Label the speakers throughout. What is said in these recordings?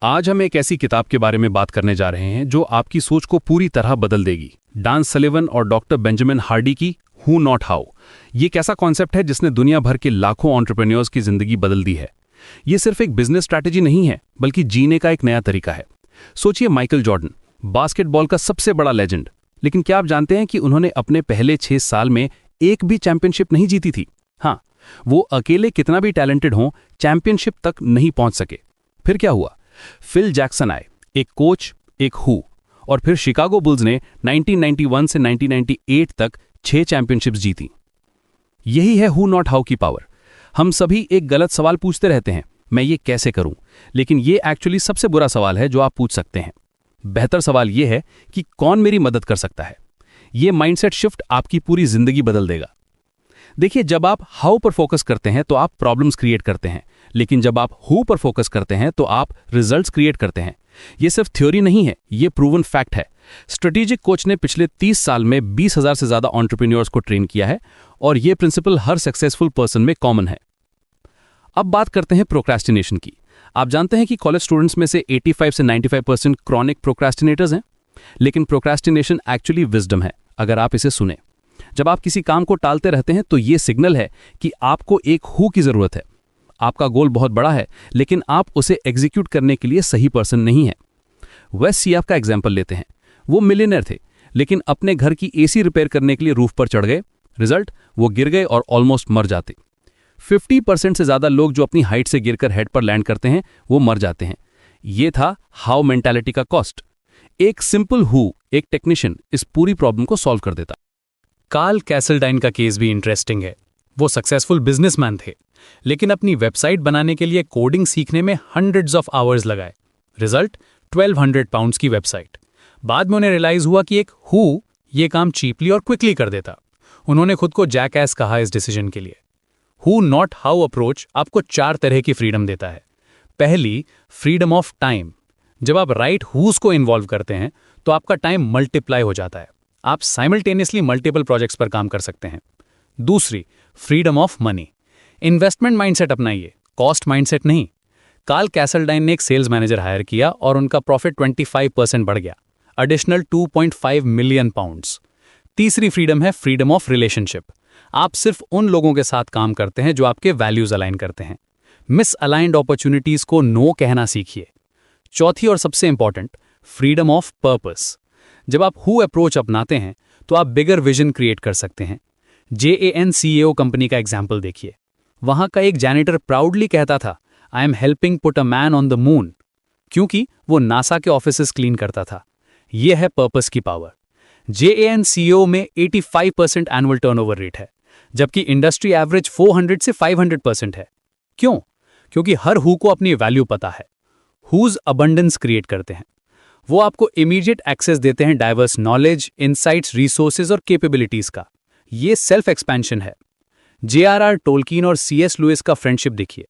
Speaker 1: आज हम एक ऐसी किताब के बारे में बात करने जा रहे हैं जो आपकी सोच को पूरी तरह बदल देगी। डान सलिवन और डॉक्टर बेंजामिन हार्डी की हु नॉट हाउ। ये एक ऐसा कॉन्सेप्ट है जिसने दुनिया भर के लाखों एंटरप्रेन्योर्स की जिंदगी बदल दी है। ये सिर्फ एक बिजनेस स्ट्रैटेजी नहीं है, बल्कि जीने का एक नया तरीका है। सोचिए, माइकल जॉर्डन, बास्केटबॉल का सबसे बड़ा लेजेंड, लेकिन क्या आप जानते हैं कि उन्होंने अपने पहले 6 साल में एक भी चैंपियनशिप नहीं जीती थी। हाँ, वो अकेले कितना भी टैलेंटेड हों, चैंपियनशिप तक नहीं पहुंच सके। फिर क्या हुआ? फिल जैक्सन आए, एक कोच, एक हु, और फिर शिकागो बुल्स ने 1991 से 1998 तक 6 चैंपियनशिप्स जीती। यही है हु नॉट हाउ की पावर। हम सभी एक गलत सवाल पूछते रहते हैं, मैं ये कैसे करूं? लेकिन ये एक्चुअली सबसे बुरा सवाल है जो आप पूछ सकते हैं। बेहतर सवाल ये है कि कौन मेरी मदद कर सकता है। ये माइंडसेट शिफ्ट आपकी पूरी जिंदगी बदल देगा। देखिए, जब आप हाउ पर फोकस करते हैं तो आप प्रॉब्लम्स क्रिएट करते हैं, लेकिन जब आप हु पर फोकस करते हैं तो आप रिजल्ट्स क्रिएट करते हैं। ये सिर्फ थ्योरी नहीं है, ये प्रूवन फैक्ट है। स्ट्रेटेजिक कोच ने पिछले 30 साल में 20,000 से ज्यादा एंटरप्रेन्योर्स को ट्रेन किया है और ये प्रिंसिपल हर सक्सेसफुल पर्सन में कॉमन है। अब बात करते हैं प्रोक्रेस्टिनेशन की। आप जानते हैं कि कॉलेज स्टूडेंट्स में से 85 से 95% क्रॉनिक प्रोक्रेस्टिनेटर्स हैं। लेकिन प्रोक्रेस्टिनेशन एक्चुअली विजडम है, अगर आप इसे सुने। जब आप किसी काम को टालते रहते हैं तो ये सिग्नल है कि आपको एक हु की जरूरत है। आपका गोल बहुत बड़ा है, लेकिन आप उसे एग्जीक्यूट करने के लिए सही पर्सन नहीं है। वेस्ट सियाफ का एग्जाम्पल लेते हैं। वो मिलियनेयर थे, लेकिन अपने घर की एसी रिपेयर करने के लिए रूफ पर चढ़ गए। रिजल्ट, वो गिर गए और ऑलमोस्ट मर जाते। 50% से ज्यादा लोग जो अपनी हाइट से गिरकर हेड पर लैंड करते हैं वो मर जाते हैं। ये था हाउ मेंटालिटी का कॉस्ट। एक सिंपल हु, एक टेक्नीशियन, इस पूरी प्रॉब्लम को सॉल्व कर देता।
Speaker 2: कार्ल कैसलडाइन का केस भी इंटरेस्टिंग है। वो सक्सेसफुल बिजनेसमैन थे, लेकिन अपनी वेबसाइट बनाने के लिए कोडिंग सीखने में हंड्रेड्स ऑफ आवर्स लगाए। रिजल्ट, 1200 पाउंड्स की वेबसाइट। बाद में उन्हें रियलाइज हुआ कि एक हु ये काम चीपली और क्विकली कर देता। उन्होंने खुद को जैकएस कहा इस डिसीजन के लिए। हु नॉट हाउ अप्रोच आपको 4 तरह की फ्रीडम देता है। पहली, फ्रीडम ऑफ टाइम। जब आप राइट हुज को इन्वॉल्व करते हैं तो आपका टाइम मल्टीप्लाई हो जाता है। आप साइमल्टेनियसली मल्टीपल प्रोजेक्ट्स पर काम कर सकते हैं। दूसरी, freedom of money. Investment mindset अपनाइए, कॉस्ट माइंडसेट नहीं। कार्ल कैसलडाइन ने एक सेल्स मैनेजर हायर किया और उनका प्रॉफिट 25% बढ़ गया, एडिशनल 2.5 मिलियन पाउंड्स। तीसरी फ्रीडम है फ्रीडम ऑफ रिलेशनशिप। आप सिर्फ उन लोगों के साथ काम करते हैं जो आपके वैल्यूज अलाइन करते हैं। मिस अलाइंड अपॉर्चुनिटीज को नो कहना सीखिए। चौथी और सबसे इंपॉर्टेंट, फ्रीडम ऑफ पर्पस। जब आप हु अप्रोच अपनाते हैं तो आप बिगर विजन क्रिएट कर सकते हैं। JANCAO कंपनी का एग्जाम्पल देखिए। वहां का एक जैनिटर प्राउडली कहता था, I am helping put a man on the moon, क्योंकि वो नासा के ऑफिसेस क्लीन करता था। यह है पर्पस की पावर। JANCAO में 85% एनुअल टर्नओवर रेट है, जबकि इंडस्ट्री एवरेज 400 से 500% है। क्यों? क्योंकि हर हु को अपनी वैल्यू पता है। हुज अबंडेंस क्रिएट करते हैं। वो आपको इमीडिएट एक्सेस देते हैं डाइवर्स नॉलेज, इनसाइट्स, रिसोर्सेज और कैपेबिलिटीज का। ये सेल्फ एक्सपेंशन है। JRR टोल्किन और CS लुइस का फ्रेंडशिप देखिए।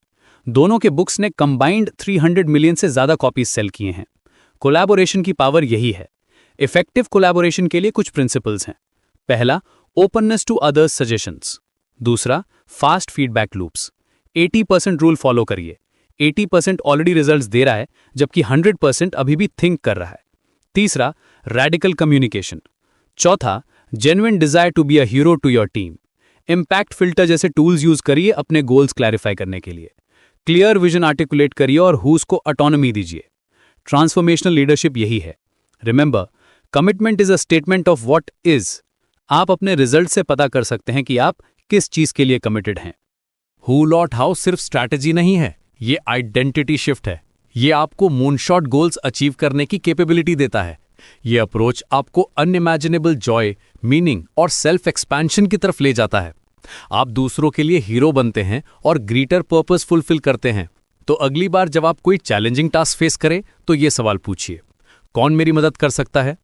Speaker 2: दोनों के बुक्स ने कंबाइंड 300 मिलियन से ज्यादा कॉपीज सेल किए हैं। कोलैबोरेशन की पावर यही है। इफेक्टिव कोलैबोरेशन के लिए कुछ प्रिंसिपल्स हैं। पहला, ओपननेस टू अदर्स सजेशंस। दूसरा, fast feedback loops. 80% rule follow करिए। 80% ऑलरेडी रिजल्ट्स दे रहा है, जबकि 100% अभी भी थिंक कर रहा है। तीसरा, रैडिकल कम्युनिकेशन। चौथा, genuine desire to be a hero to your team. Impact filter जैसे टूल्स यूज करिए अपने गोल्स क्लैरिफाई करने के लिए। क्लियर विजन आर्टिकुलेट करिए और हुज को ऑटोनॉमी दीजिए। ट्रांसफॉर्मेशनल लीडरशिप यही है। Remember, commitment is a statement of what is. आप अपने रिजल्ट से पता कर सकते हैं कि आप किस चीज के लिए कमिटेड हैं।
Speaker 1: हु नॉट हाउ सिर्फ स्ट्रैटेजी नहीं है, ये आइडेंटिटी शिफ्ट है। ये आपको मूनशॉट गोल्स अचीव करने की कैपेबिलिटी देता है। ये अप्रोच आपको अनइमेजिनेबल जॉय, मीनिंग और सेल्फ एक्सपेंशन की तरफ ले जाता है। आप दूसरों के लिए हीरो बनते हैं और ग्रेटर पर्पस फुलफिल करते हैं। तो अगली बार जब आप कोई चैलेंजिंग टास्क फेस करें तो ये सवाल पूछिए, कौन मेरी मदद कर सकता है?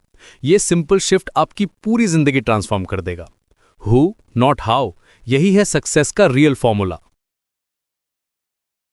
Speaker 1: ये सिंपल शिफ्ट आपकी पूरी जिंदगी ट्रांसफॉर्म कर देगा। हु नॉट हाउ, यही है सक्सेस का रियल फॉर्मूला।